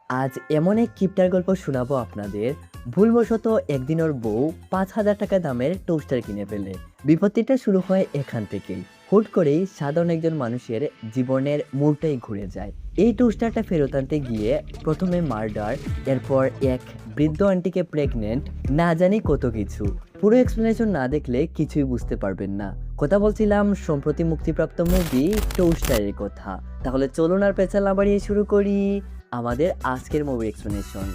আজ এমন এক কিপটার গল্প শোনাবো আপনাদের। ভুলবশত একদিন ওর বউ 5,000 টাকা দামের টোস্টার কিনে ফেলে। বিপত্তিটা শুরু হয় এখান থেকেই। হুট করেই সাধারণ একজন মানুষের জীবনের মোড়টাই ঘুরে যায়। এই টোস্টারটা ফেরত আনতে গিয়ে প্রথমে মার্ডার, এরপর এক বৃদ্ধ আন্টিকে প্রেগনেন্ট, না জানি কত কিছু। পুরো এক্সপ্লেনেশন না দেখলে কিছুই বুঝতে পারবেন না। কথা বলছিলাম সম্প্রতি মুক্তিপ্রাপ্ত মুভি টোস্টারের কথা। তাহলে চলুন আর পেছাল না বাড়িয়ে শুরু করি আমাদের আজকের মুভি এক্সপ্লেনেশন।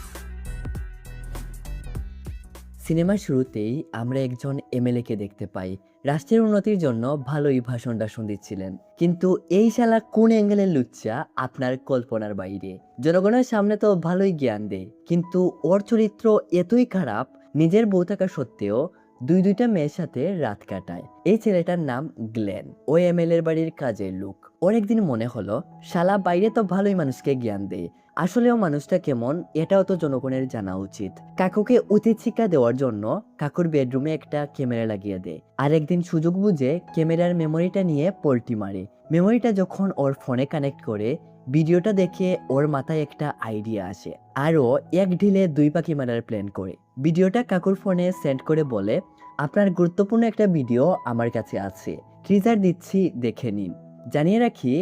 সিনেমার শুরুতেই আমরা একজন এমএলএ কে দেখতে পাই। রাষ্ট্রের উন্নতির জন্য ভালোই ভাষণ টাষণ দিচ্ছিলেন, কিন্তু এই শালা কোন অ্যাঙ্গেলের লুচ্চা আপনার কল্পনার বাইরে। জনগণের সামনে তো ভালোই জ্ঞান দেয়, কিন্তু ওর চরিত্র এতই খারাপ, নিজের বউ থাকা সত্ত্বেও দুইটা মেয়ের সাথে রাত কাটায়। এই ছেলেটার নাম গ্লেন, ও এমএলএর বাড়ির কাজের লোক। ওর একদিন মনে হলো শালা বাইরে তো ভালোই মানুষকে জ্ঞান দেয়, আসলেও মানুষটা কেমন এটাও তো জনগণের জানা উচিত। কাকুকে উচিত শিক্ষা দেওয়ার জন্য কাকুর বেডরুমে একটা ক্যামেরা লাগিয়ে দেয়। আর একদিন সুযোগ বুঝে ক্যামেরার মেমোরিটা নিয়ে পল্টি মারে। মেমোরিটা যখন ওর ফোনে কানেক্ট করে, ভিডিওটা দেখে ওর মাথায় একটা আইডিয়া আসে, আরও এক ঢিলে দুই পাখি মারার প্ল্যান করে। ভিডিওটা কাকুর ফোনে সেন্ড করে বলে, আপনার গুরুত্বপূর্ণ একটা ভিডিও আমার কাছে আছে, ট্রিজার দিচ্ছি, দেখে নিন। জানিয়ে রাখি,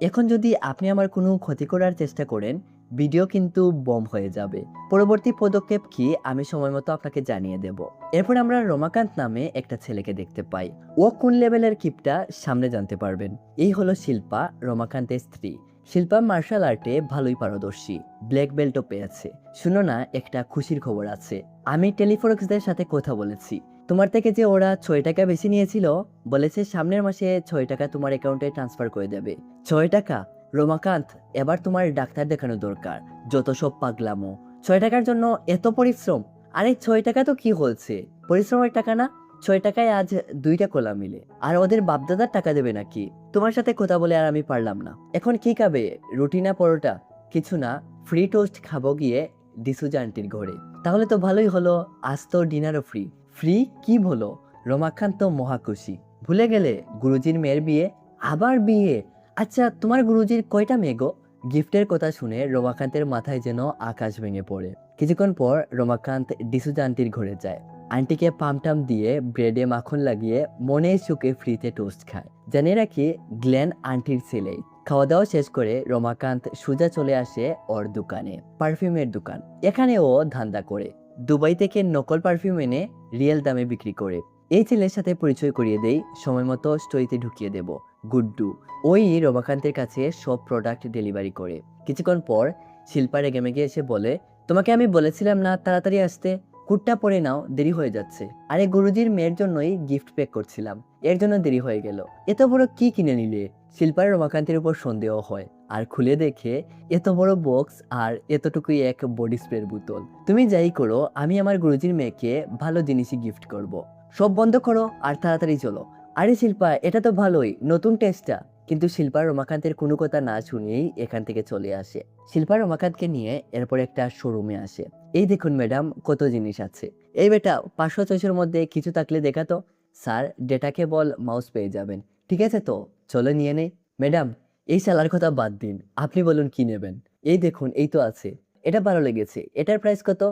এখন যদি আপনি আমার কোনো ক্ষতি করার চেষ্টা করেন, ভিডিও কিন্তু বম হয়ে যাবে। পরবর্তী পদক্ষেপ কি আমি সময় মতো আপনাকে জানিয়ে দেব। এরপর আমরা রমাকান্ত নামে একটা ছেলেকে দেখতে পাই। ও কোন লেভেলের কিপটা সামনে জানতে পারবেন। এই হলো শিল্পা, রমাকান্তের স্ত্রী। শিল্পা মার্শাল আর্টে ভালোই পারদর্শী, ব্ল্যাক বেল্টও পেয়েছে। শুনো না, একটা খুশির খবর আছে। আমি টেলিফোরেক্সদের সাথে কথা বলেছি। তোমার থেকে যে ওরা 6 টাকা বেশি নিয়েছিল, বলেছে সামনের মাসে 6 টাকা তোমার অ্যাকাউন্টে ট্রান্সফার করে দেবে। 6 টাকা? রমাকান্ত, এবার তোমার ডাক্তার দেখানো দরকার। যত সব পাগলামো। 6 টাকার জন্য এত পরিশ্রম? আরে 6 টাকা তো কি হয়েছে, পরিশ্রমের টাকা না? 6 টাকায় আজ 2টা কলা মিলে। আর ওদের বাপদাদার টাকা দেবে নাকি? তোমার সাথে কথা বলে আর আমি পারলাম না। এখন কি খাবে, রুটি না পরোটা? কিছু না, ফ্রি টোস্ট খাবো গিয়ে ডিসুজা আন্টির ঘরে। তাহলে তো ভালোই হলো, আজ তো ডিনারও ফ্রি। ফ্রি কি বলো? রমাকান্ত মহা খুশি। ভুলে গেলে গুরুজির মেয়ের বিয়ে? আবার বিয়ে? আচ্ছা, তোমার গুরুজির কয়টা মেয়ে গো? গিফটের কথা শুনে রমাকান্তের মাথায় যেন আকাশ ভেঙে পড়ে। কিছুক্ষণ পর রমাকান্ত ডিসুজা আন্টির ঘরে যায়। আন্টিকে পামটাম দিয়ে ব্রেডে মাখন লাগিয়ে মনে সুখে ফ্রিতে টোস্ট খায়। জানিয়ে রাখি, গ্লেন আন্টির ছেলে। খাওয়া দাওয়া শেষ করে রমাকান্ত সোজা চলে আসে ওর দোকানে, পারফিউমের দোকান। এখানে ও ধান্দা করে, দুবাই থেকে নকল পারফিউম এনে রিয়েল দামে বিক্রি করে। এই ছেলের সাথে পরিচয় করিয়ে দেই, সময় মতো স্টোরিতে ঢুকিয়ে দেব। গুড্ডু, ওই রমাকান্তের কাছে সব প্রোডাক্ট ডেলিভারি করে। কিছুক্ষণ পর শিল্পা রেগেমেগে এসে বলে, তোমাকে আমি বলেছিলাম না তাড়াতাড়ি আসতে? কুটটা পরে নাও, দেরি হয়ে যাচ্ছে। আরে গুরুজির মেয়ের জন্যই গিফট প্যাক করছিলাম, এর জন্য দেরি হয়ে গেল। এত বড় কি কিনে নিলে? শিল্পার রমাকান্তের উপর সন্দেহ হয়, আর খুলে দেখে এত বড় বক্স আর এতটুকুই এক বডি স্প্রের বোতল। তুমি যাই করো, আমি আমার গুরুজির মেয়েকে ভালো জিনিসই গিফট করব। সব বন্ধ করো আর তাড়াতাড়ি চলো। আরে শিল্পা, এটা তো ভালোই, নতুন টেস্টটা। কিন্তু শিল্পা রমাকান্তের কোনো কথা না শুনেই এখান থেকে চলে আসে। শিল্পা রমাকান্তকে নিয়ে এরপর একটা শোরুমে আসে। এই দেখুন ম্যাডাম, কত জিনিস আছে। এই বেটা, 500-600-র মধ্যে কিছু থাকলে দেখাতো। স্যার, ডেটা কেবল মাউস পেয়ে যাবেন। ঠিক আছে তো, চলো নিয়ে নেই। ম্যাডাম, এই শালার কথা বাদ দিন, আপনি বলুন কি নেবেন। এই দেখুন, এই তো আছে। এটা ভালো লেগেছে, এটার প্রাইস কত?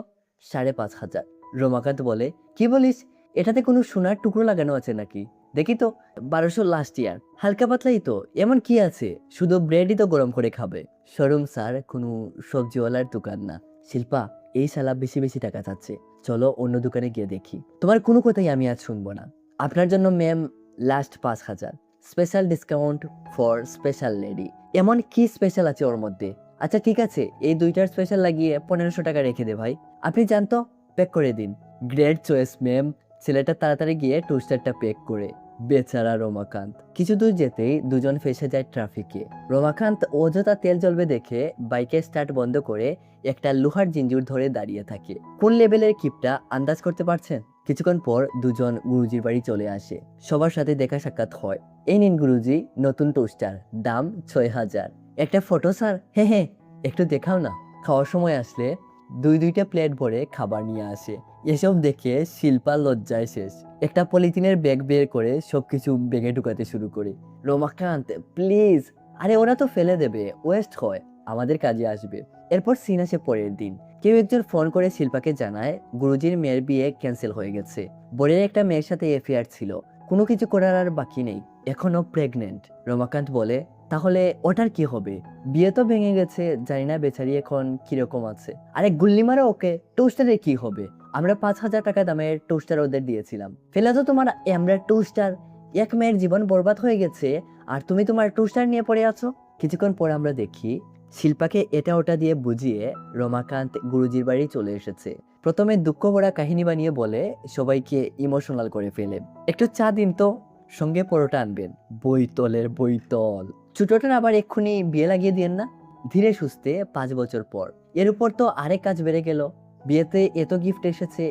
5,500। রমাকান্ত বলে, কি বলিস? এটাতে কোনো সোনার টুকরো লাগানো আছে নাকি? দেখি তো। 1200 লাস্ট ইয়ার, হালকা পাতলাই তো, এমন কি আছে? শুধু ব্রেডই তো গরম করে খাবে। শোরুম স্যার, কোনো সবজিওয়ালার দোকান না। শিল্পা, এই শালা বেশি বেশি টাকা চাচ্ছে, চলো অন্য দোকানে গিয়ে দেখি। তোমার কোনো কথাই আমি আজ শুনবো না। আপনার জন্য ma'am, last 5,000, special discount for special lady. এমন কি স্পেশাল আছে ওর মধ্যে? আচ্ছা ঠিক আছে, এই দুইটার স্পেশাল লাগিয়ে 1500 টাকা রেখে দে ভাই। আপনি জানতো, প্যাক করে দিন। Great choice ma'am. ছেলেটা তাড়াতাড়ি গিয়ে টোস্টারটা প্যাক করে। বেচারা রমাকান্ত। কিছু দূর যেতেই দুজন ফেসে যায় ট্রাফিকে। রমাকান্ত অযথা তেল জ্বলবে দেখে বাইকের স্টার্ট বন্ধ করে একটা লোহার জিঞ্জুর ধরে দাঁড়িয়ে থাকে। কোন লেভেলের কিপটা আন্দাজ করতে পারছেন? কিছুক্ষণ পর দুজন গুরুজির বাড়ি চলে আসে। সবার সাথে দেখা সাক্ষাৎ হয়। এই নিন গুরুজি, নতুন টোস্টার, দাম 6,000। একটা ফটো স্যার? হ্যাঁ হ্যাঁ, একটু দেখাও না। খাওয়ার সময় আসলে দুইটা প্লেট ভরে খাবার নিয়ে আসে। এসব দেখে শিল্পা লজ্জায় শেষ। একটা পলিথিনের ব্যাগ বের করে সবকিছু ব্যাগে ঢুকাতে শুরু করে। রমাকান্ত, প্লিজ। আরে ওরা তো ফেলে দেবে, ওয়েস্ট হয়, আমাদের কাজে আসবে। এরপর সিন আসে পরের দিন। কেউ একজন ফোন করে শিল্পাকে জানায় গুরুজির মেয়ের বিয়ে ক্যান্সেল হয়ে গেছে। বোনের একটা মেয়ের সাথে এফআইআর ছিল, কোনো কিছু করার আর বাকি নেই, এখনো প্রেগনেন্ট। রমাকান্ত বলে, তাহলে ওটার কি হবে? বিয়ে তো ভেঙে গেছে, জানি না বেচারি এখন কিরকম আছে। আরে গুল্লি মারো ওকে, টোস্টারের কি হবে? আমরা 5,000 টাকা দামের টোস্টার ওদের দিয়েছিলাম, ফেলে তো তোমার আমরা টোস্টার। এক মেয়ের জীবন বরবাদ হয়ে গেছে আর তুমি তোমার টোস্টার নিয়ে পড়ে আছো। কিছুক্ষণ পর আমরা দেখি শিল্পাকে এটা ওটা দিয়ে বুঝিয়ে রমাকান্ত গুরুজির বাড়ি চলে এসেছে। প্রথমে দুঃখ ভরা কাহিনী বানিয়ে বলে সবাইকে ইমোশনাল করে ফেলে। একটু চা দিন তো, সঙ্গে পরোটা আনবেন। বইতলের বইতল। ছোটটার আবার এক্ষুনি বিয়ে লাগিয়ে দিয়েন না। ধীরে সুস্থে 5 বছর পর এর উপর তো আরেক কাজ বেড়ে গেল। বিয়েতে এত গিফট এসেছে,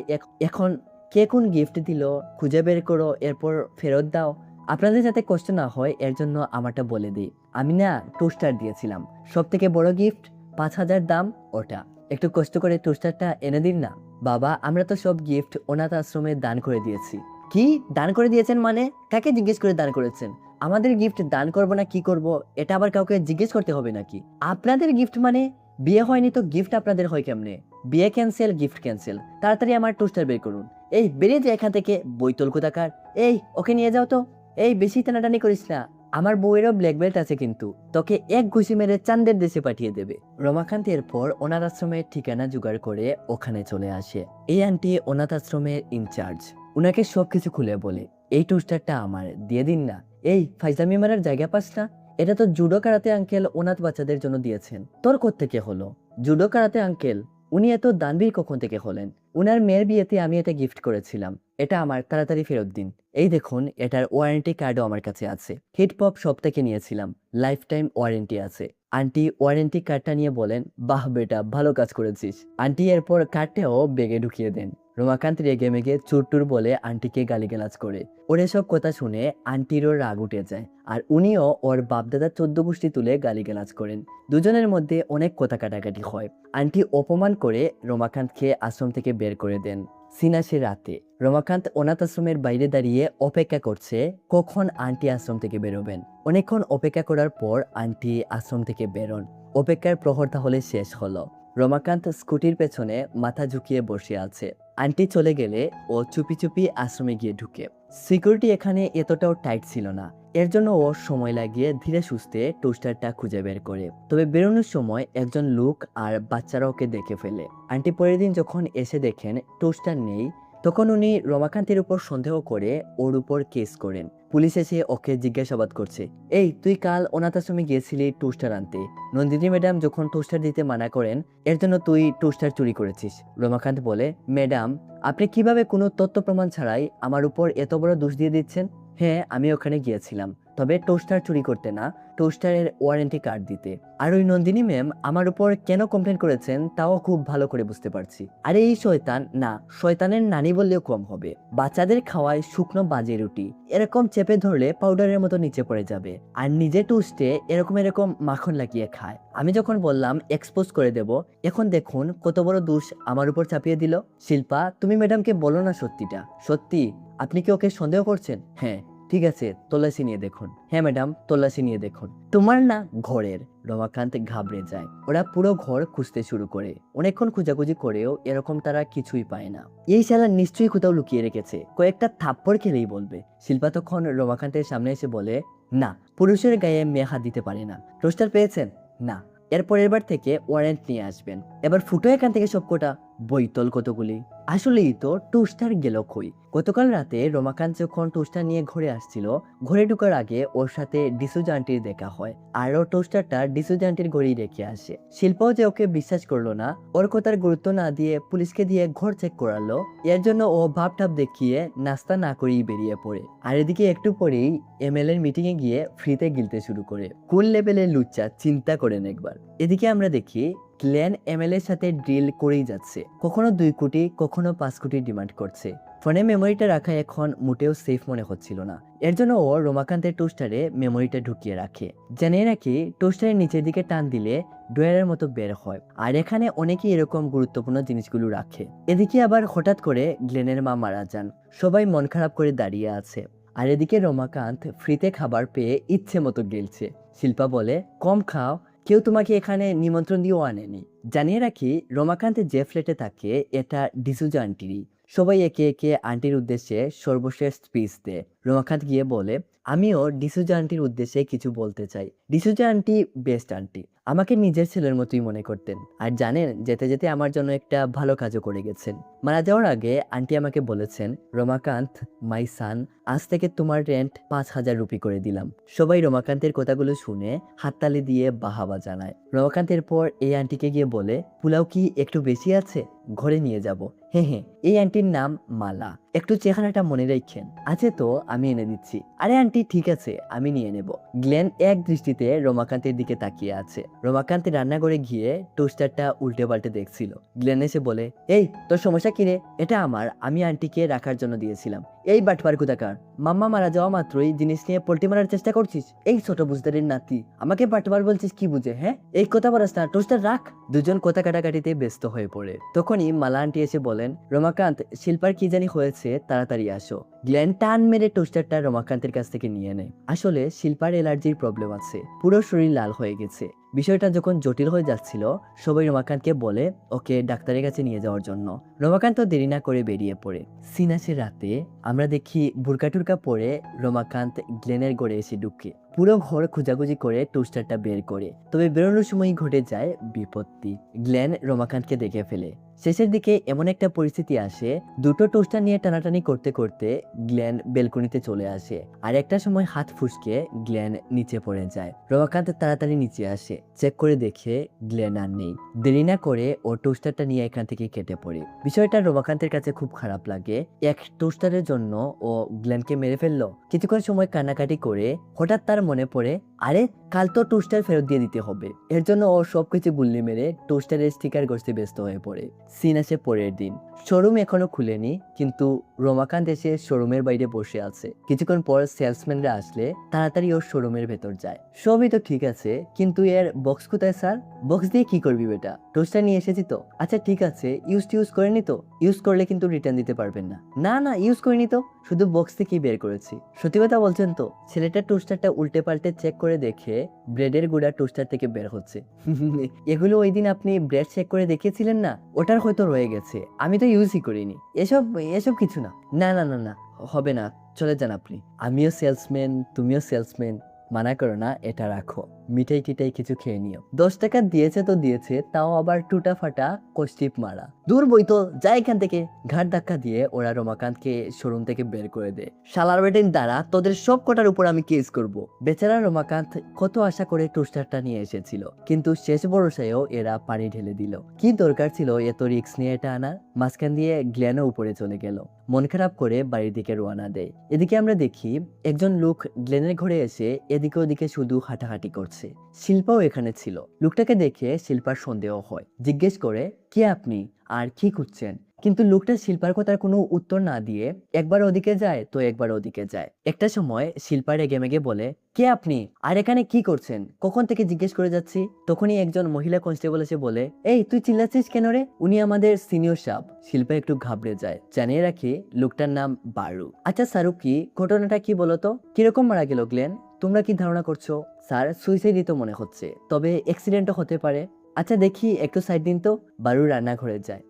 এখন কে কোন গিফট দিল খুঁজে বের করো, এরপর ফেরত দাও। আপনাদের যাতে কষ্ট না হয় এর জন্য আমারটা বলে দিই, আমি না টোস্টার দিয়েছিলাম, সব থেকে বড় গিফট, 5,000 দাম ওটা। একটু কষ্ট করে টোস্টারটা এনে দিন না। বাবা, আমরা তো সব গিফট অনাথ আশ্রমে দান করে দিয়েছি। কি দান করে দিয়েছেন মানে? কাকে জিজ্ঞেস করে দান করেছেন? আমাদের গিফট দান করব না কি করব এটা আবার কাউকে জিজ্ঞেস করতে হবে নাকি? আপনাদের গিফট মানে? বিয়ে হয়নি তো গিফট আপনাদের হয় কেমনে? বিয়ে ক্যান্সেল, গিফট ক্যান্সেল। তাড়াতাড়ি আমার টোস্টার বের করুন। এই বেরিয়ে যায় এখান থেকে, বইতল কোথাকার। এই ওকে নিয়ে যাও তো। এই বেশি টানাটানি করিস না, আমার বউয়েরও ব্ল্যাক বেল্ট আছে কিন্তু, তোকে এক ঘুষি মেরে চান্দের দেশে পাঠিয়ে দেবে। রমাকান্ত এরপর অনাথ আশ্রমের ঠিকানা জোগাড় করে ওখানে চলে আসে। এই আন্টি অনাথ আশ্রমের ইনচার্জ, উনাকে সবকিছু খুলে বলে, এই টোস্টারটা আমার, দিয়ে দিন না। এই ফাইজামি মারার জায়গা পাস না? এটা তো জুডো কারাতে আঙ্কেল অনাথ বাচ্চাদের জন্য দিয়েছেন, তোর কোত্থেকে হলো? Judo karate uncle? উনি এত দানবীর কখন থেকে হলেন? উনার মেয়ের বিয়েতে আমি এটা গিফট করেছিলাম, এটা আমার, তাড়াতাড়ি ফেরত দিন। এই দেখুন, এটার ওয়ারেন্টি কার্ডও আমার কাছে আছে, হিট পপ শপ থেকে নিয়েছিলাম, লাইফ টাইম ওয়ারেন্টি আছে। আন্টি ওয়ারেন্টি কার্ডটা নিয়ে বলেন, বাহ বেটা, ভালো কাজ করেছিস। আন্টি এরপর কার্ডটাও বেগে ঢুকিয়ে দেন। রমাকান্ত রেগে মেগে চুরটুর বলে আন্টিকে গালিগালাজ করে। ওর এসব কথা শুনে আন্টিরও রাগ উঠে যায়, আর উনিও ওর বাপদাদার 14 গোষ্ঠী তুলে গালিগালাজ করেন। দুজনের মধ্যে অনেক কথা কাটাকাটি হয়। আন্টি অপমান করে রমাকান্তকে আশ্রম থেকে বের করে দেন। সিনাসে রাতে রমাকান্ত অনাথ আশ্রমের বাইরে দাঁড়িয়ে অপেক্ষা করছে কখন আন্টি আশ্রম থেকে বেরোবেন। অনেকক্ষণ অপেক্ষা করার পর আন্টি আশ্রম থেকে বেরোন। অপেক্ষার প্রহর তাহলে শেষ হলো। রমাকান্ত স্কুটির পেছনে মাথা ঝুঁকিয়ে বসে আছে। আন্টি চলে গেলে ও চুপি চুপি আশ্রমে গিয়ে ঢুকে। সিকিউরিটি এখানে এতটাও টাইট ছিল না, এর জন্য ও সময় লাগিয়ে ধীরে সুস্থে টোস্টারটা খুঁজে বের করে। তবে বেরোনোর সময় একজন লোক আর বাচ্চারা ওকে দেখে ফেলে। আন্টি পরের দিন যখন এসে দেখেন টোস্টার নেই, তখন উনি রমাকান্তের উপর সন্দেহ করে ওর উপর কেস করেন। পুলিশ এসে ওকে জিজ্ঞাসাবাদ করছে, এই তুই কাল অনাথ আশ্রমে গিয়েছিলি টোস্টার আনতে, নন্দিনী ম্যাডাম যখন টোস্টার দিতে মানা করেন এর জন্য তুই টোস্টার চুরি করেছিস। রমাকান্ত বলে, ম্যাডাম আপনি কিভাবে কোনো তথ্য প্রমাণ ছাড়াই আমার উপর এত বড় দোষ দিয়ে দিচ্ছেন? হ্যাঁ, আমি ওখানে গিয়েছিলাম, তবে টোস্টার চুরি করতে না, টোস্টারের ওয়ারেন্টি কার্ড দিতে। আর ওই নন্দিনী ম্যাম আমার উপর কেন কমপ্লেন করেছেন তাও খুব ভালো করে বুঝতে পারছি। আরে এই শয়তান, না শয়তানের নানি বললেও কম হবে, বাচ্চাদের খাওয়ায় শুকনো বাজে রুটি, এরকম চেপে ধরলে পাউডারের মতো নিচে পড়ে যাবে, আর নিজে টোস্টে এরকম এরকম মাখন লাগিয়ে খায়। আমি যখন বললাম এক্সপোজ করে দেব, এখন দেখুন কত বড় দোষ আমার উপর চাপিয়ে দিল। শিল্পা, তুমি ম্যাডামকে বলো না সত্যিটা। সত্যি? আপনি কি ওকে সন্দেহ করছেন? হ্যাঁ ঠিক আছে, তল্লাশি নিয়ে দেখুন। হ্যাঁ ম্যাডাম, তল্লাশি নিয়ে দেখুন। তোমার না ঘরের? রমাকান্ত ঘাবড়ে যায়। ওরা পুরো ঘর খুঁজতে শুরু করে। অনেকক্ষণ খোঁজাখুঁজি করেও এরকম তারা কিছুই পায় না। এই শালা নিশ্চয়ই কোথাও লুকিয়ে রেখেছে, কয়েকটা থাপ্পড় খেলেই বলবে। শিল্পা তখন রমাকান্তের সামনে এসে বলে, না, পুরুষের গায়ে মেয়ে হাত দিতে পারে না। টোস্টার পেয়েছেন? না। এরপরের বার থেকে ওয়ারেন্ট নিয়ে আসবেন। এবার ফুটো এখান থেকে সবকটা। বইতল কতগুলি। আসলেই তো টোস্টার গেল কই? গতকাল রাতে রমাকান্ত যখন টোস্টার নিয়ে ঘরে আসছিল, ঘরে ঢোকার আগে ওর সাথে ডিসুজা আন্টির দেখা হয়, আর ও টোস্টারটা ডিসুজা আন্টির ঘরেই রেখে আসে। শিল্পাও যে ওকে বিশ্বাস করলো না, ওর কথার গুরুত্ব না দিয়ে পুলিশকে দিয়ে ঘর চেক করালো, এর জন্য ও ভাবটাপ দেখিয়ে নাস্তা না করেই বেরিয়ে পড়ে। আর এদিকে একটু পরেই এমএলএ এর মিটিং এ গিয়ে ফ্রিতে গিলতে শুরু করে। কোন লেভেলের লুচ্চা চিন্তা করেন একবার। এদিকে আমরা দেখি গ্লেন এমএলএ এর সাথে ডিল করেই যাচ্ছে, কখনো 2 কোটি কখনো 5 কোটি ডিমান্ড করছে। ফোনে মেমোরিটা রাখা এখন মোটেও সেফ মনে হচ্ছিল না, এর জন্য ও রমাকান্তের টোস্টারে মেমোরিটা ঢুকিয়ে রাখে। জানে নাকি টোস্টারের নিচের দিকে টান দিলে ড্রয়ারের মতো বের হয়, আর এখানে অনেকেই এরকম গুরুত্বপূর্ণ জিনিসগুলো রাখে। এদিকে আবার হঠাৎ করে গ্লেনের মা মারা যান, সবাই মন খারাপ করে দাঁড়িয়ে আছে। আর এদিকে রমাকান্ত ফ্রিতে খাবার পেয়ে ইচ্ছে মতো গিলছে। শিল্পা বলে, কম খাও, কেউ তোমাকে এখানে নিমন্ত্রণ দিয়েও আনেনি। জানিয়ে রাখি, রমাকান্ত যে ফ্ল্যাটে থাকে এটা ডিসুজা আন্টিরই। সবাই একে একে আন্টির উদ্দেশ্যে সর্বশেষ স্পিচ দেয়। রমাকান্ত গিয়ে বলে, আমিও ডিসুজা আন্টির উদ্দেশ্যে কিছু বলতে চাই। ডিসুজা আন্টি বেস্ট আন্টি, আমাকে নিজের ছেলের মতোই মনে করতেন। আর জানেন, যেতে যেতে আমার জন্য একটা ভালো কাজও করে গেছেন। মারা যাওয়ার আগে আন্টি আমাকে বলেছেন, রমাকান্ত মাই সান, আজ থেকে তোমার রেন্ট 5,000 রুপি করে দিলাম। সবাই রমাকান্তের কথাগুলো শুনে হাততালি দিয়ে বাহাবা জানায়। রমাকান্ত এরপর এই আন্টিকে গিয়ে বলে, পোলাও কি একটু বেশি আছে? ঘরে নিয়ে যাব। হ্যাঁ হ্যাঁ, এই আন্টির নাম মালা, একটু চেহারাটা মনে রাখেন। আছে তো, আমি এনে দিচ্ছি। আরে আন্টি ঠিক আছে, আমি নিয়ে নেব। গ্লেন এক দৃষ্টিতে রমাকান্তের দিকে তাকিয়ে আছে। রমাকান্ত রান্নাঘরে গিয়ে টোস্টারটা উল্টে পাল্টে দেখছিল। গ্লেন এসে বলে, এই তোর সমস্যা কিরে? এটা আমি আন্টিকে রাখার জন্য দিয়েছিলাম। এই বাটপার কোথাকার, মাম্মা মারা যাওয়া মাত্রই জিনিস নিয়ে পল্টি মারার চেষ্টা করছিস? এই ছোট বুঝদারের নাতি, আমাকে বাটপার বলছিস কি বুঝে? হ্যাঁ, এই কথা বলাস না, টোস্টার রাখ। দুজন কথা কাটাকাটিতে ব্যস্ত হয়ে পড়ে। তখনই মালা আন্টি এসে বলেন, রমাকান্ত, শিল্পার কি জানি হয়েছে, তাড়াতাড়ি আসো। গ্লেন টান মেরে টোস্টারটা রমাকান্তের কাছ থেকে নিয়ে নেয়। আসলে শিল্পার অ্যালার্জির প্রবলেম আছে, পুরো শরীর লাল হয়ে গেছে। বিষয়টা যখন জটিল হয়ে যাচ্ছিল, সবাই রমাকান্তকে বলে ওকে ডাক্তারের কাছে নিয়ে যাওয়ার জন্য। রমাকান্ত দেরি না করে বেরিয়ে পড়ে। সিনাসের রাতে আমরা দেখি বুরকা টুরকা পরে রমাকান্ত গ্লেনের ঘরে এসে ঢুকে পুরো ঘর খোঁজাখুঁজি করে টোস্টারটা বের করে। তবে বেরোনোর সময় ঘটে যায় বিপত্তি। গ্লেন রমাকান্তকে দেখে ফেলে। শেষের দিকে এমন একটা পরিস্থিতি আসে, দুটো টোস্টার নিয়ে টানাটানি করতে করতে গ্লেন বেলকনিতে চলে আসে। আর একটা সময় হাত ফুসকে গ্লেন নিচে পড়ে যায়। রমাকান্ত তাড়াতাড়ি নিচে আসে, চেক করে দেখে গ্লেন আর নেই। দেরি না করে ও টোস্টারটা নিয়ে এখান থেকে কেটে পড়ে। বিষয়টা রমাকান্তের কাছে খুব খারাপ লাগে। এক টোস্টারের জন্য ও গ্লেনকে মেরে ফেললো। কিছুক্ষণ সময় কান্নাকাটি করে হঠাৎ তার মনে পড়ে, আরে কাল তো টোস্টার ফেরত দিয়ে দিতে হবে। এর জন্য ও সবকিছু গুল্লি মেরে টোস্টারের স্টিকার গড়তে ব্যস্ত হয়ে পড়ে। সিন আসে পরের দিন। শোরুম এখনো খুলেনি, কিন্তু রমাকান্ত এসে শোরুমের বাইরে বসে আছে। কিছুক্ষণ পর সেলসম্যানরা আসলে তাড়াতাড়ি ওর শোরুমের ভেতর যায়। সবই তো ঠিক আছে, কিন্তু এর বক্স কোথায় স্যার? বক্স দিয়ে কি করবি বেটা? টোস্টার নিয়ে এসেছি তো। আচ্ছা ঠিক আছে, ইউজ করেনি তো? ইউজ করলে কিন্তু রিটার্ন দিতে পারবেন না। না না, ইউজ করিনি তো, শুধু বক্স থেকেই বের করেছি। সত্যি কথা বলছেন তো? ছেলেটা টোস্টারটা উল্টে পাল্টে চেক করে দেখে ব্রেডের গুঁড়া টোস্টার থেকে বের হচ্ছে। এগুলো ওই দিন আপনি ব্রেড চেক করে দেখিয়েছিলেন না, ওটার হয়তো রয়ে গেছে, আমি তো ইউজই করিনি। এসব এসব কিছু না। না না না না, হবে না, চলে যান আপনি। আমিও সেলসম্যান, তুমিও সেলসম্যান, মানা করো না, এটা রাখো। মিঠাই টিটাই কিছু খেয়ে নিও। 10 টাকা দিয়েছে তো দিয়েছে, তাও আবার টুটা ফাটা কষ্টিপ মারা। দূর বই তো, যা এখান থেকে। ঘাট ধাক্কা দিয়ে ওরা রমাকান্তকে শোরুম থেকে বের করে দেয়। শালার বেটেন দ্বারা তোদের সব কটার উপর আমি কেস করব। বেচারা রমাকান্ত কত আশা করে টোস্টারটা নিয়ে এসেছিল, কিন্তু শেষ ভরসায়ও এরা পানি ঢেলে দিল। কি দরকার ছিল এত রিস্ক নিয়ে এটা আনার? মাঝখান দিয়ে গ্ল্যানও উপরে চলে গেল। মন খারাপ করে বাড়ির দিকে রওনা দেয়। এদিকে আমরা দেখি একজন লোক গ্লেনের ঘরে এসে এদিকে ওদিকে শুধু হাঁটাহাঁটি করছে। শিল্পাও এখানে ছিল। লোকটাকে দেখে শিল্পার সন্দেহ হয়। জিজ্ঞেস করে, কে আপনি আর কি খুঁজছেন? কিন্তু লোকটা শিল্পার কথার কোনো উত্তর না দিয়ে একবার ওদিকে যায় তো একবার ওদিকে যায়। একটা সময় শিল্পা রেগে মেগে বলে, কে আপনি আর এখানে কি করছেন? কখন থেকে জিজ্ঞেস করে যাচ্ছি। তখনই একজন মহিলা কনস্টেবল এসে বলে, এই তুই চিল্লাচ্ছিস কেন রে? উনি আমাদের সিনিয়র সাহেব। শিল্পা একটু ঘাবড়ে যায়। জানিয়ে রাখি, লোকটার নাম বারু। আচ্ছা সারুক, কি ঘটনাটা কি বলতো? কিরকম মারা গেল গ্লেন? তোমরা কি ধারণা করছো? স্যার, সুইসাইডই তো মনে হচ্ছে, তবে অ্যাক্সিডেন্টও হতে পারে। আচ্ছা দেখি, একটু সাইড দিন তো। বারু রান্নাঘরে যায়।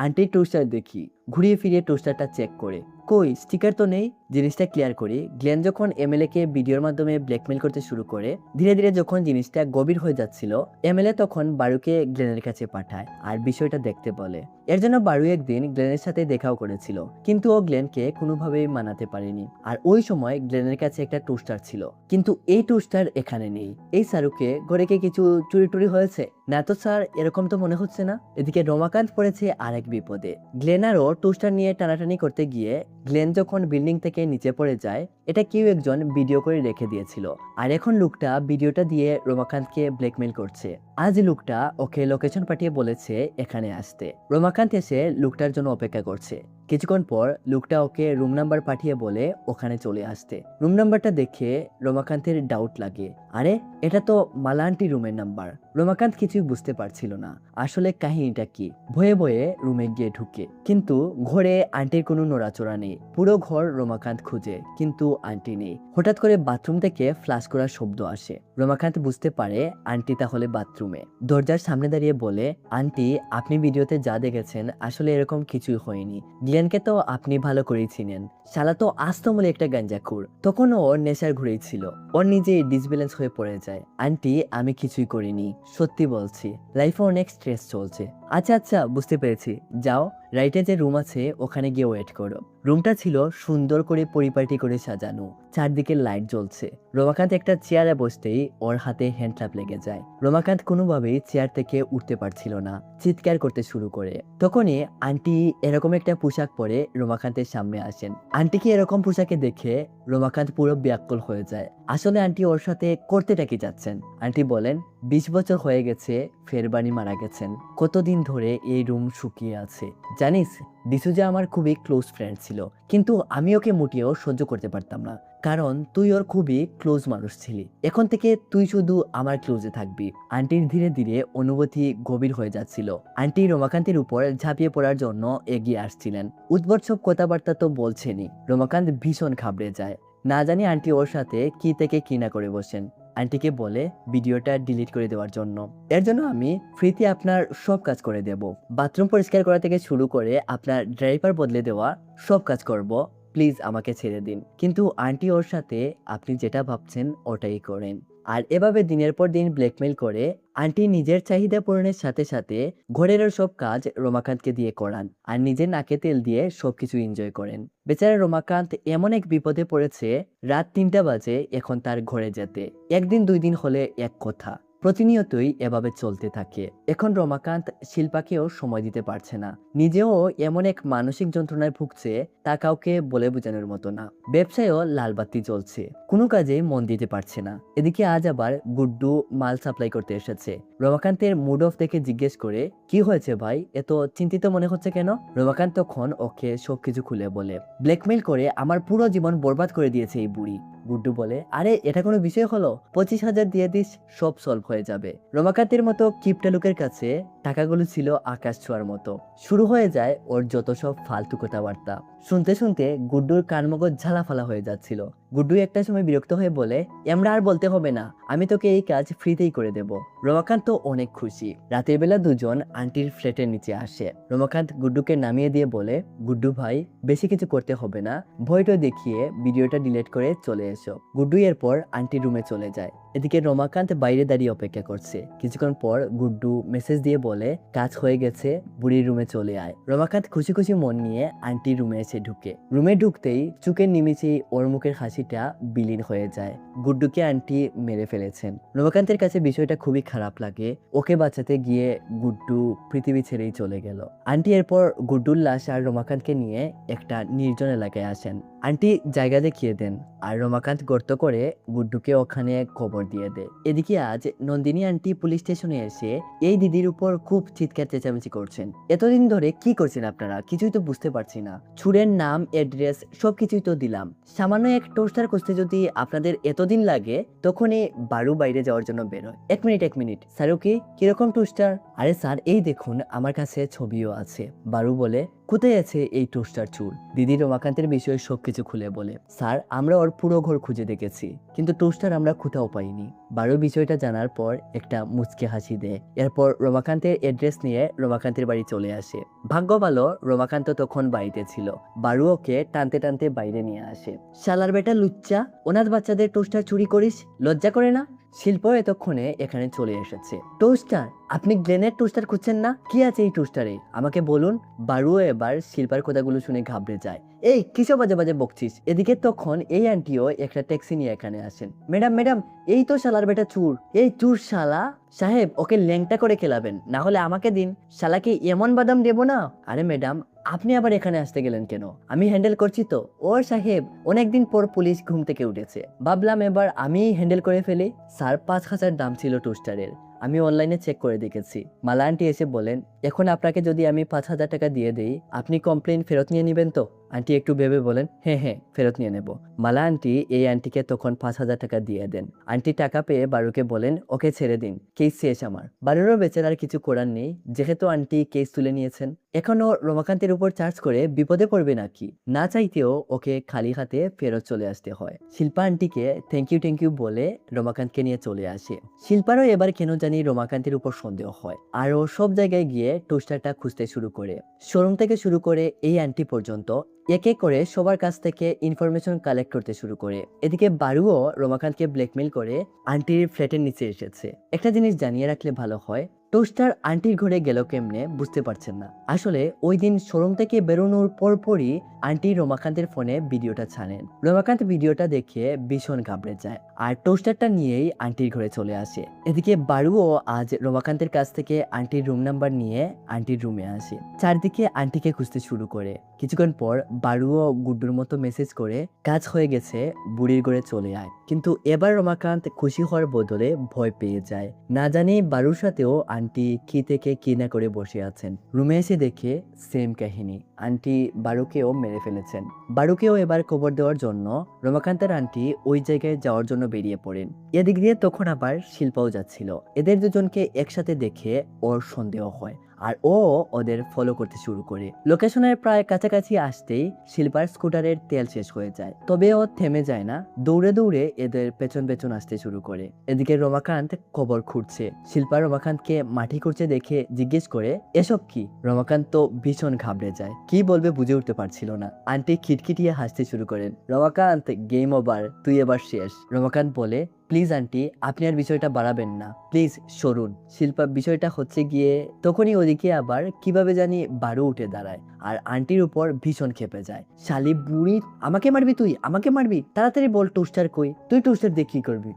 আন্টির টোস্টার দেখি। ঘুরিয়ে ফিরিয়ে টোস্টারটা চেক করে, কই স্টিকার তো নেই। জিনিসটা ক্লিয়ার করি, গ্লেন যখন এমএলএ কে ভিডিওর মাধ্যমে ব্ল্যাকমেল করতে শুরু করে, ধীরে ধীরে যখন জিনিসটা গভীর হয়ে যাচ্ছিল, এমএলএ তখন বারুকে গ্লেনের কাছে পাঠায় আর বিষয়টা দেখতে বলে। এর জন্য বারু একদিন গ্লেনের সাথে দেখাও করেছিল, কিন্তু ও গ্লেনকে কোনোভাবেই মানাতে পারেনি। আর ওই সময় গ্লেনের কাছে একটা টোস্টার ছিল, কিন্তু এই টোস্টার এখানে নেই। এই সারুকে ঘরে কি কিছু চুরি টুরি হয়েছে? না তো স্যার, এরকম তো মনে হচ্ছে না। এদিকে রমাকান্ত পড়েছে আরেক বিপদে। গ্লেন আরও টোস্টার নিয়ে টানাটানি করতে গিয়ে গ্লেন যখন বিল্ডিং থেকে নিচে পড়ে যায়, এটা কেউ একজন ভিডিও করে রেখে দিয়েছিল। আর এখন লোকটা ভিডিওটা দিয়ে রমাকান্তকে ব্ল্যাকমেল করছে। আজ লোকটা ওকে লোকেশন পাঠিয়ে বলেছে এখানে আসতে। রমাকান্ত এসে লোকটার জন্য অপেক্ষা করছে। কিছুক্ষণ পর লোকটা ওকে রুম নাম্বার পাঠিয়ে বলে ওখানে চলে আসতে। রুম নাম্বারটা দেখে রমাকান্তের ডাউট লাগে, আরে এটা তো মালা আন্টি রুমের নাম্বার। রমাকান্ত কিছুই বুঝতে পারছিল না আসলে কাহিনীটা কি। ভয়ে ভয়ে রুমে গিয়ে ঢুকে, কিন্তু ঘরে আন্টির কোনো নড়াচড়া নেই। পুরো ঘর রমাকান্ত খুঁজে, কিন্তু আন্টি নেই। হঠাৎ করে বাথরুম থেকে ফ্লাশ করার শব্দ আসে। রমাকান্ত বুঝতে পারে আন্টি তাহলে বাথরুমে। দরজার সামনে দাঁড়িয়ে বলে, আন্টি আপনি ভিডিওতে যা দেখেছেন আসলে এরকম কিছুই হয়নি। গ্লেনকে তো আপনি ভালো করেই চিনেন। শালা তো আস্তমলে একটা গাঞ্জাখুর। তখন ওর নেশার ঘুরেই ছিল। ওর নিজেই ডিসব্যালেন্স হয়ে পড়ে যায়। আন্টি আমি কিছুই করিনি, সত্যি বলছি। লাইফে অনেক স্ট্রেস চলছে। আচ্ছা আচ্ছা বুঝতে পেরেছি, যাও রাইটে যে রুম আছে ওখানে গিয়ে ওয়েট করো। রুমটা ছিল সুন্দর করে পরিপাটি করে সাজানো, চারদিকে লাইট জ্বলছে। রমাকান্ত একটা চেয়ারে বসতেই ওর হাতে হ্যান্ডক্লাপ লেগে যায়। রমাকান্ত কোনোভাবেই চেয়ার থেকে উঠতে পারছিল না, চিৎকার করতে শুরু করে। তখনই আন্টি এরকম একটা পোশাক পরে রমাকান্তের সামনে আসেন। আন্টিকে এরকম পোশাকে দেখে রমাকান্ত পুরো ব্যাকুল হয়ে যায়। আসলে আন্টি ওর সাথে করতেটা কি যাচ্ছেন? আন্টি বলেন, 20 বছর হয়ে গেছে ফেরবানি মারা গেছেন। কতদিন ধরে এই রুম শুকিয়ে আছে জানিস? ডিসুজা আমার খুবই ক্লোজ ফ্রেন্ড ছিল, কিন্তু আমি ওকে মোটেও সহ্য করতে পারতাম না, কারণ তুই ওর খুবই ক্লোজ মানুষ ছিলি। এখন থেকে তুই শুধু আমার ক্লোজে থাকবি। আন্টির ধীরে ধীরে অনুভূতি গভীর হয়ে যাচ্ছিল। আন্টি রমাকান্তের উপর ঝাঁপিয়ে পড়ার জন্য এগিয়ে আসছিলেন। উদ্ভট সব কথাবার্তা তো বলছেনই। রমাকান্ত ভীষণ ঘাবড়ে যায়। না জানি আন্টি ওর সাথে কি থেকে কি না করে বসেন। আন্টিকে বলে ভিডিওটা ডিলিট করে দেওয়ার জন্য। এর জন্য আমি ফ্রিতে আপনার সব কাজ করে দেব। বাথরুম পরিষ্কার করা থেকে শুরু করে আপনার ড্রাইভার বদলে দেওয়া সব কাজ করব। প্লিজ আমাকে ছেড়ে দিন। কিন্তু আন্টি ওর সাথে আপনি যেটা ভাবছেন ওটাই করেন। আর এভাবে দিনের পর দিন ব্ল্যাকমেইল করে আন্টি নিজের চাহিদা পূরণের সাথে সাথে ঘরের সব কাজ রমাকান্তকে দিয়ে করান, আর নিজের নাকে তেল দিয়ে সবকিছু এনজয় করেন। বেচারা রমাকান্ত এমন এক বিপদে পড়েছে, রাত 3টা বাজে এখন তার ঘরে যেতে। একদিন 2 দিন হলে এক কথা, প্রতিনিয়তই এভাবে চলতে থাকে। এখন রমাকান্ত শিল্পাকেও সময় দিতে পারছে না। নিজেও এমন এক মানসিক যন্ত্রণায় ভুগছে তা কাউকে বলে বোঝানোর মতো না। ব্যবসায়ও লালবাতি জ্বলছে, কোনো কাজে মন দিতে পারছে না। এদিকে আজ আবার গুড্ডু মাল সাপ্লাই করতে এসেছে। রমাকান্তের মুড অফ দেখে জিজ্ঞেস করে, কি হয়েছে ভাই, এত চিন্তিত মনে হচ্ছে কেন? রমাকান্ত তখন ওকে সবকিছু খুলে বলে, ব্ল্যাকমেইল করে আমার পুরো জীবন বরবাদ করে দিয়েছে এই বুড়ি। গুড্ডু বলে, আরে এটা কোনো বিষয় হলো? 25,000 দিয়ে দিস, সব সলভ হয়ে যাবে। রমাকান্তের মতো কিপটা লোকের কাছে টাকাগুলো ছিল আকাশ ছোঁয়ার মতো। শুরু হয়ে যায় ওর যত সব ফালতু কথাবার্তা। শুনতে শুনতে গুড্ডুর কানমগজ ঝালাফালা হয়ে যাচ্ছিল। গুড্ডু একটা সময় বিরক্ত হয়ে বলে, আমরা আর বলতে হবে না, আমি তোকে এই কাজ ফ্রিতেই করে দেব। রমাকান্ত অনেক খুশি। রাতের বেলা দুজন আন্টির ফ্ল্যাটের নিচে আসে। রমাকান্ত গুড্ডুকে নামিয়ে দিয়ে বলে, গুড্ডু ভাই বেশি কিছু করতে হবে না, ভয়টা দেখিয়ে ভিডিওটা ডিলিট করে চলে এসো। গুড্ডু এরপর আন্টির রুমে চলে যায়। এদিকে রমাকান্ত বাইরে দাঁড়িয়ে অপেক্ষা করছে। কিছুক্ষণ পর গুড্ডু মেসেজ দিয়ে বলে, কাজ হয়ে গেছে, বুড়ির রুমে চলে আয়। রমাকান্ত খুশি খুশি মন নিয়ে আন্টির রুমে এসে ঢুকে। রুমে ঢুকতেই চোখের নিমিষেই ওর মুখের হাসিটা বিলীন হয়ে যায়। গুড্ডুকে আন্টি মেরে ফেলেছেন। রমাকান্তের কাছে বিষয়টা খুবই খারাপ লাগে। ওকে বাঁচাতে গিয়ে গুড্ডু পৃথিবী ছেড়েই চলে গেল। আন্টি এরপর গুড্ডুর লাশ আর রমাকান্তকে নিয়ে একটা নির্জন এলাকায় আসেন। আন্টি জায়গা দেখিয়ে দেন, আর রমাকান্ত গর্ত করে গুড্ডুকে ওখানে খবর দিয়ে দেয়। এদিকে আজ নন্দিনী আন্টি পুলিশ স্টেশনে এসে এই দিদির উপর খুব চিৎকার চেঁচামেচি করছেন। এতদিন ধরে কি করছেন আপনারা, কিছুই তো বুঝতে পারছি না। চুরের নাম, অ্যাড্রেস সবকিছুই তো দিলাম। সামান্য এক টোস্টার খুঁজতে যদি আপনাদের এতদিন লাগে, তখনই বারু বাইরে যাওয়ার জন্য বেরোয়। এক মিনিট স্যার, কি কিরকম টোস্টার? আরে স্যার এই দেখুন, আমার কাছে ছবিও আছে। বারু বলে, কোথায় আছে এই টোস্টার চুর? দিদি রমাকান্তের বিষয়ে সবকিছু খুলে বলে, স্যার আমরা ওর পুরো ঘর খুঁজে দেখেছি, কিন্তু টোস্টার আমরা কোথাও পাইনি। বারু বিষয়টা জানার পর একটা মুচকে হাসি দেয়। এরপর রমাকান্তের অ্যাড্রেস নিয়ে রমাকান্তের বাড়ি চলে আসে। ভাগ্য ভালো রমাকান্ত তখন বাড়িতে ছিল। বারু ওকে টানতে টানতে বাইরে নিয়ে আসে। শালার বেটা লুচ্চা, অনাথ বাচ্চাদের টোস্টার চুরি করিস, লজ্জা করে না? শিল্প এতক্ষণে এখানে চলে এসেছে। টোস্টার? আপনি গ্লেনের টোস্টার খুঁজছেন না? কি আছে এই টোস্টারে আমাকে বলুন। বারুও এবার শিল্পার কথাগুলো শুনে ঘাবড়ে যায়। এই কিসব বাজে বাজে বকছিস? এদিকে তখন এই আন্টিও একটা ট্যাক্সি নিয়ে এখানে আসেন। ম্যাডাম এই তো শালার বেটা চুর। এই চুর শালা সাহেব, ওকে ল্যাংটা করে খেলাবেন, না হলে আমাকে দিন, শালাকে এমন বাদাম দেবো না। আরে ম্যাডাম আপনি আবার এখানে আসতে গেলেন কেন? আমি হ্যান্ডেল করছি তো। ওর সাহেব, অনেকদিন পর পুলিশ ঘুম থেকে উঠেছে, ভাবলাম এবার আমি হ্যান্ডেল করে ফেলি। স্যার 5,000 দাম ছিল টোস্টারের, আমি অনলাইনে চেক করে দেখেছি। মালা আন্টি এসে বলেন, এখন আপনাকে যদি আমি 5,000 টাকা দিয়ে দেই, আপনি কমপ্লেন ফেরত নিয়ে নেবেন তো? আন্টি একটু ভেবে বলেন, হ্যাঁ হ্যাঁ, ফেরত নিয়ে নেব। মালা আন্টি এই আন্টিকে তখন 5,000 টাকা দিয়ে দেন। আন্টি টাকা পেয়ে বারুকে বলেন, ওকে ছেড়ে দিন, কেস শেষ আমার। বারুরও বেচারার কিছু করার নেই, যেহেতু আন্টি কেস তুলে নিয়েছেন। এখনো রমাকান্তের উপর চার্জ করে বিপদে পড়বে নাকি? না চাইতেও ওকে খালি হাতে ফেরত চলে আসতে হয়। শিল্পা আন্টিকে থ্যাংক ইউ বলে রমাকান্তকে নিয়ে চলে আসে। শিল্পারও এবার কেন জানি রমাকান্তের উপর সন্দেহ হয়, আর ও সব জায়গায় গিয়ে টোস্টারটা খুঁজতে শুরু করে। শোরুম থেকে শুরু করে এই আন্টি পর্যন্ত এক এক করে সবার কাছ থেকে ইনফরমেশন কালেক্ট করতে শুরু করে। এদিকে বারুও রমাকান্তকে ব্ল্যাকমেল করে আন্টির ফ্ল্যাটের নিচে এসেছে। একটা জিনিস জানিয়ে রাখলে ভালো হয়, টোস্টার আন্টির ঘরে গেল কেমনে বুঝতে পারছেন না। আসলে ওই দিন শোরুম থেকে বেরোনোর পরপরই আন্টি রমাকান্তের ফোনে ভিডিওটা ছাড়েন। রমাকান্ত ভিডিওটা দেখে ভীষণ ঘাবড়ে যায়, আর টোস্টারটা নিয়েই আন্টির ঘরে চলে আসে। এদিকে বারুও আজ রমাকান্তের কাছ থেকে আন্টির রুম নাম্বার নিয়ে আন্টির রুমে আসে। চারদিকে আন্টিকে খুঁজতে শুরু করে। কিছুক্ষণ পর বারুও গুড্ডুর মতো মেসেজ করে, কাজ হয়ে গেছে, বুড়ির ঘরে চলে আয়। কিন্তু এবার রমাকান্ত খুশি হওয়ার বদলে ভয় পেয়ে যায়। না জানি বারুর সাথেও আন্টি কি থেকে কি না করে বসে আছেন। রুমে এসে দেখে সেম কাহিনী, আন্টি বারুকেও মেরে ফেলেছেন। বারুকেও এবার খবর দেওয়ার জন্য রমাকান্তের আন্টি ওই জায়গায় যাওয়ার জন্য বেরিয়ে পড়েন। এদিক দিয়ে তখন আবার শিল্পাও যাচ্ছিল। এদের দুজনকে একসাথে দেখে ওর সন্দেহ হয়, আর ও ওদের ফলো করতে শুরু করে। লোকেশনের প্রায় কাছাকাছি আসতেই শিল্পার স্কুটারের তেল শেষ হয়ে যায়, তবে ও থেমে যায় না, দৌড়ে দৌড়ে এদের পেছন পেছন আসতে শুরু করে। এদিকে রমাকান্ত খবর খুঁজছে। শিল্পা রমাকান্তকে মাটি করছে দেখে জিজ্ঞেস করে, এসব কি? রমাকান্ত তো ভীষণ ঘাবড়ে যায়, কি বলবে বুঝে উঠতে পারছিল না। আন্টি খিটখিটিয়ে হাসতে শুরু করেন। রমাকান্ত, গেম ওভার, তুই এবার শেষ। রমাকান্ত বলে, প্লিজ আন্টি, আপনি আর বিষয়টা বাড়াবেন না, প্লিজ সরুন। শিল্পা বিষয়টা হচ্ছে গিয়ে, তখনই ওদিকে আবার কিভাবে জানি বারু উঠে দাঁড়ায়, আর আন্টির উপর ভীষণ খেপে যায়। শালি বুড়ি, আমাকে মারবি তুই? আমাকে মারবি? তাড়াতাড়ি বল, টোস্টার কই? তুই টোস্টার দিয়ে কি করবি?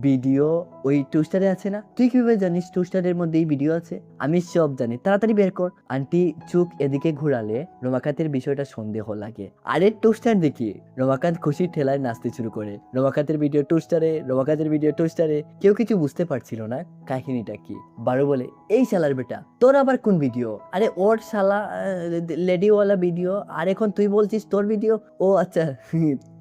ভিডিও ওই টোস্টারে আছে না? তুই কিভাবে জানিস টোস্টারের মধ্যে এই ভিডিও আছে? আমি সব জানি, তাড়াতাড়ি বের কর। আন্টি চোখ এদিকে ঘুরালে রমাকান্তের বিষয়টা সন্দেহ লাগে। আরে টোস্টার দেখি। রমাকান্ত খুশির ঠেলায় নাচতে শুরু করে। রমাকান্তের ভিডিও টোস্টারে, রমাকান্তের ভিডিও টোস্টারে। কেউ কিছু বুঝতে পারছিল না কাহিনীটা কি। বারো বলে, এই শালার বেটা, তোর আবার কোন ভিডিও? আরে ওর শালা লেডিওয়ালা ভিডিও, আর এখন তুই বলছিস তোর ভিডিও? ও আচ্ছা,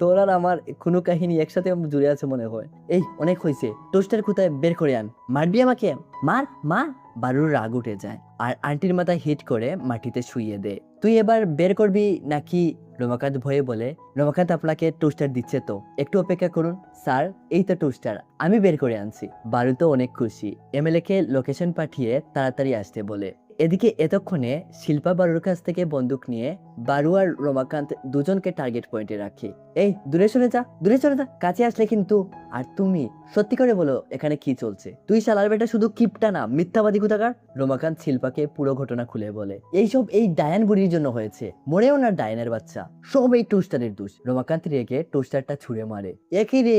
তোর আর আমার কোনো কাহিনী একসাথে জুড়ে আছে মনে হয়। এই অনেক হয়েছে, টোস্টার কোথায়, বের করে আন। মারবি আমাকে? মার মার। বারুর রাগ উঠে যায়, আর আন্টির মাথায় হিট করে মাটিতে শুইয়ে দেয়। তুই এবার বের করবি নাকি? রমাকান্ত ভয়ে বলে। রমাকান্ত আপনাকে টোস্টার দিচ্ছে তো, একটু অপেক্ষা করুন। স্যার, এই তো টোস্টার, আমি বের করে আনছি। বারু তো অনেক খুশি, এমএলএ কে লোকেশন পাঠিয়ে তাড়াতাড়ি আসতে বলে। এদিকে এতক্ষণে শিল্পা বারুর কাছ থেকে বন্দুক নিয়ে বারু আর রমাকান্ত দুজনকে টার্গেট পয়েন্টে রাখে। এই দূরে সরে যা, দূরে সরে যা, কাছে আসলে কিন্তু। আর তুমি সত্যি করে বলো এখানে কি চলছে? তুই শালার বেটা শুধু কিপটা না, মিথ্যাবাদী কোথাকার। রমাকান্ত শিল্পাকে পুরো ঘটনা খুলে বলে, এইসব এই ডায়ান বুড়ির জন্য হয়েছে, মরেও না ডায়ানের বাচ্চা, সব এই টোস্টারের দোষ। রমাকান্ত রেগে টোস্টারটা ছুঁড়ে মারে। একই রে,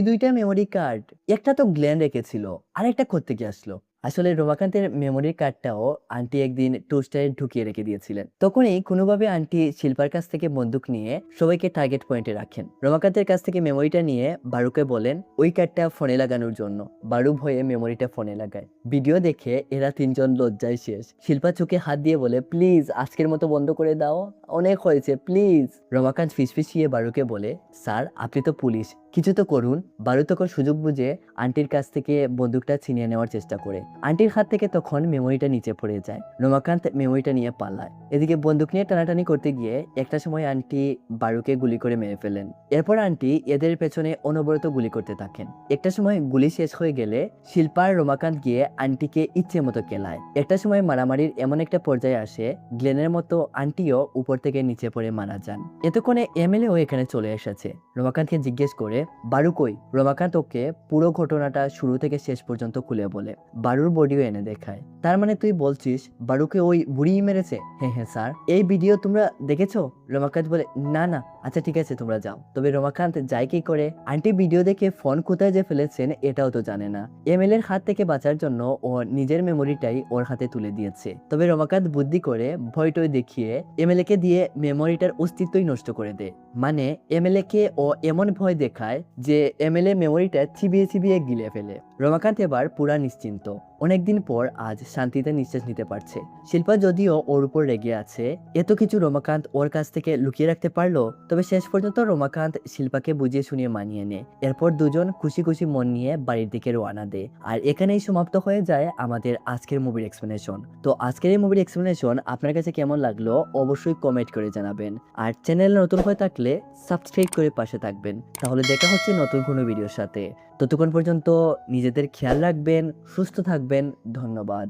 দুইটা মেমোরি কার্ড, একটা তো গ্ল্যান রেখেছিল, আরেকটা করতে কি আসলো? আসলে রমাকান্তের মেমোরি কার্ডটাও আন্টি একদিন টোস্টারে ঢুকিয়ে রেখে দিয়েছিলেন। তখনই কোনোভাবে আন্টি শিল্পার কাছ থেকে বন্দুক নিয়ে সবাইকে টার্গেট পয়েন্টে রাখেন। রমাকান্তের কাছ থেকে মেমোরিটা নিয়ে বারুকে বলেন ওই কার্ডটা ফোনে লাগানোর জন্য। বারু ভয়ে মেমোরিটা ফোনে লাগায়। ভিডিও দেখে এরা তিনজন লজ্জায় শেষ। শিল্পা চোখে হাত দিয়ে বলে, প্লিজ আজকের মতো বন্ধ করে দাও, অনেক হয়েছে প্লিজ। রমাকান্ত ফিসফিসিয়ে বারুকে বলে, স্যার আপনি তো পুলিশ, কিছু তো করুন। বারু তখন সুযোগ বুঝে আন্টির কাছ থেকে বন্দুকটা ছিনিয়ে নেওয়ার চেষ্টা করে। আন্টির হাত থেকে তখন মেমোরিটা নিচে পড়ে যায়। রমাকান্ত মেমোরিটা নিয়ে পালায়। এদিকে বন্দুক নিয়ে টানাটানি করতে গিয়ে একটা সময় আন্টি বারুকে গুলি করে মেরে ফেলেন। এরপর আন্টি এদের পেছনে অনবরত গুলি করতে থাকেন। একটা সময় গুলি শেষ হয়ে গেলে শিল্পার রমাকান্ত গিয়ে আন্টিকে ইচ্ছে মতো কেলায়। একটা সময় মারামারির এমন একটা পর্যায়ে আসে, গ্লেনের মতো আন্টিও উপর থেকে নিচে পড়ে মারা যান। এতক্ষণে এমএলএও এখানে চলে এসেছে। রমাকান্তকে জিজ্ঞেস করে, বারু কই? রমাকান্ত ওকে পুরো ঘটনাটা শুরু থেকে শেষ পর্যন্ত খুলে বলে। বারুর বডিও এনে দেখায়। তার মানে তুই বলছিস বারুকে ওই বুড়ি মেরেছে? হ্যাঁ হ্যাঁ স্যার। এই ভিডিও তোমরা দেখেছো? রমাকান্ত বলে, না না। আচ্ছা ঠিক আছে, তোমরা যাও। তবে রমাকান্ত যায় কি করে? আন্টি ভিডিও দেখে ফোন কোথায় যে ফেলেছেন এটাও তো জানে না। এমএলএ এর হাত থেকে বাঁচার জন্য ও নিজের মেমোরিটাই ওর হাতে তুলে দিয়েছে। তবে রমাকান্ত বুদ্ধি করে ভয়টয় দেখিয়ে এমএলএ কে দিয়ে মেমোরিটার অস্তিত্বই নষ্ট করে দেয়। মানে এমএলএ কে ও এমন ভয় দেখায় যে এমএলএ মেমোরিটা চিবিয়ে চিবিয়ে গিলে ফেলে। রমাকান্ত এবার পুরা নিশ্চিন্ত। অনেকদিন পর আজ শান্তিতে নিঃশ্বাস নিতে পারছে। শিল্পা যদিও ওর উপর রেগে আছে, এত কিছু রমাকান্ত ওর কাছ থেকে লুকিয়ে রাখতে পারলো। তবে শেষ পর্যন্ত রমাকান্ত শিল্পাকে বুঝিয়ে শুনিয়ে মানিয়ে নেয়। এরপর দুজন খুশি খুশি মন নিয়ে বাড়ির দিকে রওনা দেয়। আর এখানেই সমাপ্ত হয়ে যায় আমাদের আজকের মুভির এক্সপ্লেনেশন। তো আজকের এই মুভির এক্সপ্লেনেশন আপনার কাছে কেমন লাগলো অবশ্যই কমেন্ট করে জানাবেন। আর চ্যানেল নতুন হয়ে থাকলে সাবস্ক্রাইব করে পাশে থাকবেন। তাহলে দেখা হচ্ছে নতুন কোনো ভিডিওর সাথে। ততক্ষণ পর্যন্ত নিজেদের খেয়াল রাখবেন, সুস্থ থাকবেন। ধন্যবাদ।